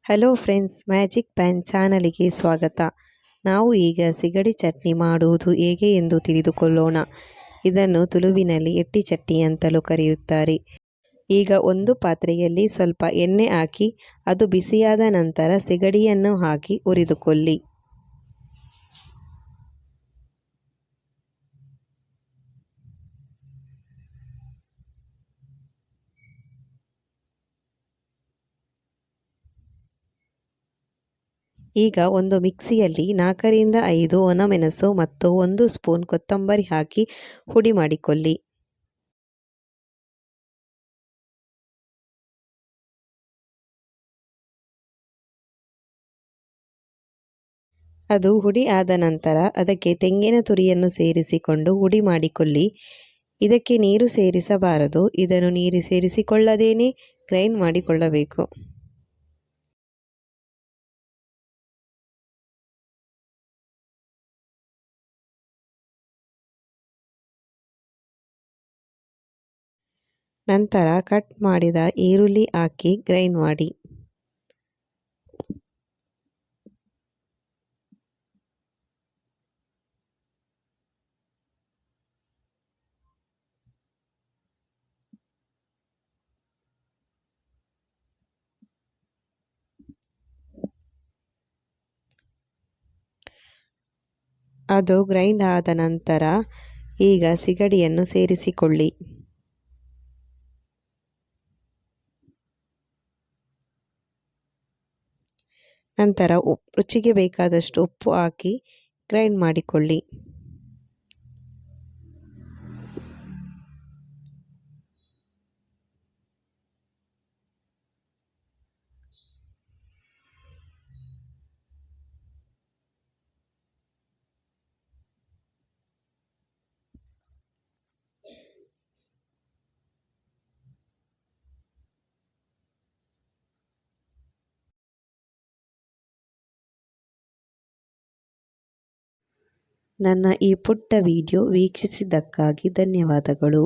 Hello friends, magic PAN ಚಾನಲಿಗೆ ಸ್ವಾಗತ. ನಾವು ಈಗ ಸಿಗಡಿ ಚಟ್ನಿ ಮಾಡುವುದು ಹೇಗೆ ಎಂದು ತಿಳಿದುಕೊಳ್ಳೋಣ. ಇದನ್ನು ತುಳುವಿನಲ್ಲಿ ಎಟ್ಟಿ ಚಟ್ನಿ ಅಂತಲೂ ಕರೆಯುತ್ತಾರೆ. ಈಗ ಒಂದು ಪಾತ್ರೆಯಲ್ಲಿ ಸ್ವಲ್ಪ ಎಣ್ಣೆ ಹಾಕಿ ಅದು ಬಿಸಿಯಾದ ನಂತರ ಸಿಗಡಿಯನ್ನು ಹಾಕಿ ಹುರಿದುಕೊಳ್ಳಿ. ಈಗ ಒಂದು ಮಿಕ್ಸಿಯಲ್ಲಿ 4 ರಿಂದ 5 ಒಣಮೆಣಸು ಮತ್ತು 1 ಸ್ಪೂನ್ ಕೊತ್ತಂಬರಿ ಹಾಕಿ ಹುಡಿ ಮಾಡಿಕೊಳ್ಳಿ. ಅದು ಹುಡಿ ಆದ ನಂತರ ಅದಕ್ಕೆ ತೆಂಗಿನ ತುರಿಯನ್ನು ಸೇರಿಸಿಕೊಂಡು ಹುಡಿ ಮಾಡಿಕೊಳ್ಳಿ. ಇದಕ್ಕೆ ನೀರು ಸೇರಿಸಬಾರದು, ಇದನ್ನು ನೀರು ಸೇರಿಸಿಕೊಳ್ಳದೇನೆ ಗ್ರೈಂಡ್ ಮಾಡಿಕೊಳ್ಳಬೇಕು. ನಂತರ ಕಟ್ ಮಾಡಿದ ಈರುಳ್ಳಿ ಹಾಕಿ ಗ್ರೈಂಡ್ ಮಾಡಿ. ಅದು ಗ್ರೈಂಡ್ ಆದ ನಂತರ ಈಗ ಸಿಗಡಿಯನ್ನು ಸೇರಿಸಿಕೊಳ್ಳಿ. ನಂತರ ರುಚಿಗೆ ಬೇಕಾದಷ್ಟು ಉಪ್ಪು ಹಾಕಿ ಗ್ರೈಂಡ್ ಮಾಡಿಕೊಳ್ಳಿ. ನನ್ನ ಈ ಪುಟ್ಟ ವಿಡಿಯೋ ವೀಕ್ಷಿಸಿದ್ದಕ್ಕಾಗಿ ಧನ್ಯವಾದಗಳು.